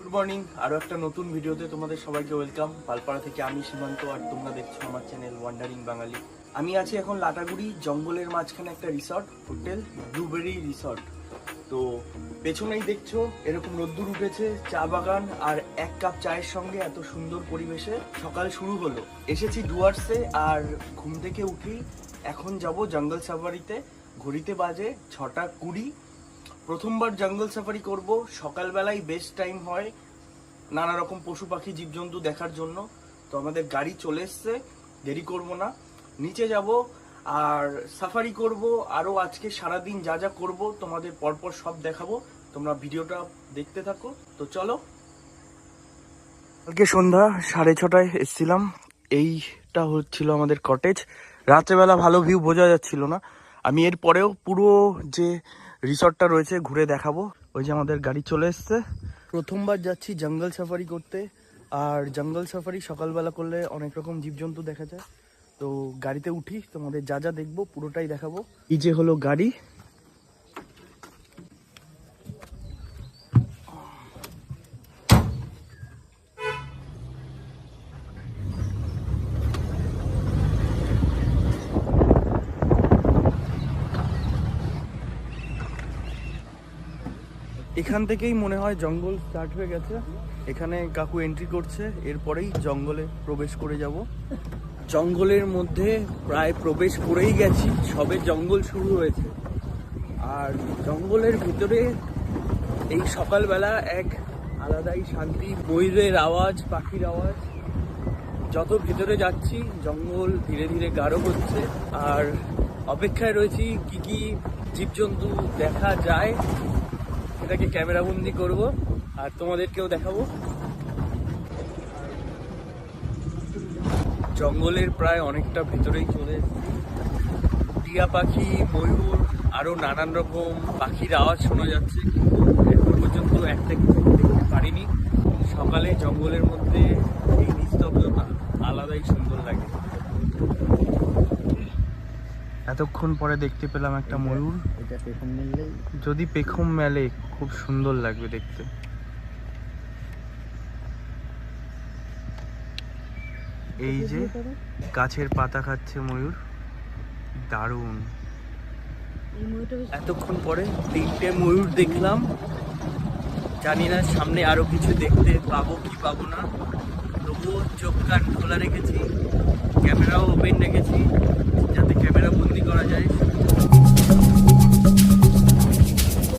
Good morning, আরও একটা নতুন ভিডিওতে তোমাদের সবাইকে ওয়েলকাম। পালপাড়া থেকে আমি সীমান্ত, আর তোমরা দেখছো আমার চ্যানেল ওয়ান্ডারিং বাঙালি। আমি আছি এখন লাটাগুড়ি, জঙ্গলের মাঝখানে একটা রিসর্ট, হোটেল ব্লুবেরি রিসর্ট। তো পেছনেই দেখছো এরকম রোদ্দুর উঠেছে, চা বাগান আর এক কাপ চায়ের সঙ্গে এত সুন্দর পরিবেশে সকাল শুরু হলো। এসেছি ডুয়ার্সে, আর ঘুম থেকে উঠি এখন যাব জঙ্গল সাফারিতে। ঘড়িতে বাজে 6:20। প্রথমবার জঙ্গল সাফারি করব। সকালবেলায় বেস্ট টাইম হয় নানা রকম পশু পাখি জীবজন্তু দেখার জন্য। তো আমাদের গাড়ি চলে এসছে, দেরি করব না, নিচে যাব আর সাফারি করব। আরও আজকে সারাদিন যা যা করব তোমাদের পরপর সব দেখাবো, তোমরা ভিডিওটা দেখতে থাকো। তো চলো। কালকে সন্ধ্যা 6:30 এসেছিলাম। এইটা হচ্ছিল আমাদের কটেজ। রাত্রেবেলা ভালো ভিউ বোঝা যাচ্ছিল না। আমি এর পরেও পুরো যে রিসর্টটা রয়েছে ঘুরে দেখাবো। ওই যে আমাদের গাড়ি চলে এসছে। প্রথমবার যাচ্ছি জঙ্গল সাফারি করতে, আর জঙ্গল সাফারি সকালবেলা করলে অনেক রকম জীবজন্তু দেখা যায়। তো গাড়িতে উঠি, তোমাদের যা যা দেখবো পুরোটাই দেখাবো। এই যে হলো গাড়ি। এখান থেকেই মনে হয় জঙ্গল স্টার্ট হয়ে গেছে। এখানে কাকু এন্ট্রি করছে, এরপরেই জঙ্গলে প্রবেশ করে যাব। জঙ্গলের মধ্যে প্রায় প্রবেশ করেই গেছি, সবে জঙ্গল শুরু হয়েছে। আর জঙ্গলের ভিতরে এই সকালবেলা এক আলাদাই শান্তি, ময়ূরের আওয়াজ, পাখির আওয়াজ। যত ভিতরে যাচ্ছি জঙ্গল ধীরে ধীরে গাঢ় হচ্ছে, আর অপেক্ষায় রয়েছি কি কি জীবজন্তু দেখা যায় এটাকে ক্যামেরাবন্দি করব আর তোমাদেরকেও দেখাবো। জঙ্গলের প্রায় অনেকটা ভেতরেই চলে এসেছি। টিয়া পাখি, ময়ূর, আরো নানান রকম পাখির আওয়াজ শোনা যাচ্ছে, কিন্তু এখন পর্যন্ত একটা কিছু দেখতে পারিনি। সকালে জঙ্গলের মধ্যে এই নিস্তব্ধতা আলাদাই সুন্দর লাগে। এতক্ষণ পরে দেখতে পেলাম একটা ময়ূর। এটা পেখম মেললেই, যদি পেখম মেলে খুব সুন্দর লাগবে দেখতে। এই যে গাছের পাতা খাচ্ছে ময়ূর, দারুণ। এতক্ষণ পরে 3টে ময়ূর দেখলাম। জানি না সামনে আরো কিছু দেখতে পাবো কি পাবো না, তবুও চোখ কান খোলা রেখেছি, ক্যামেরাও ওপেন রেখেছি যাতে ক্যামেরা বন্দি করা যায়।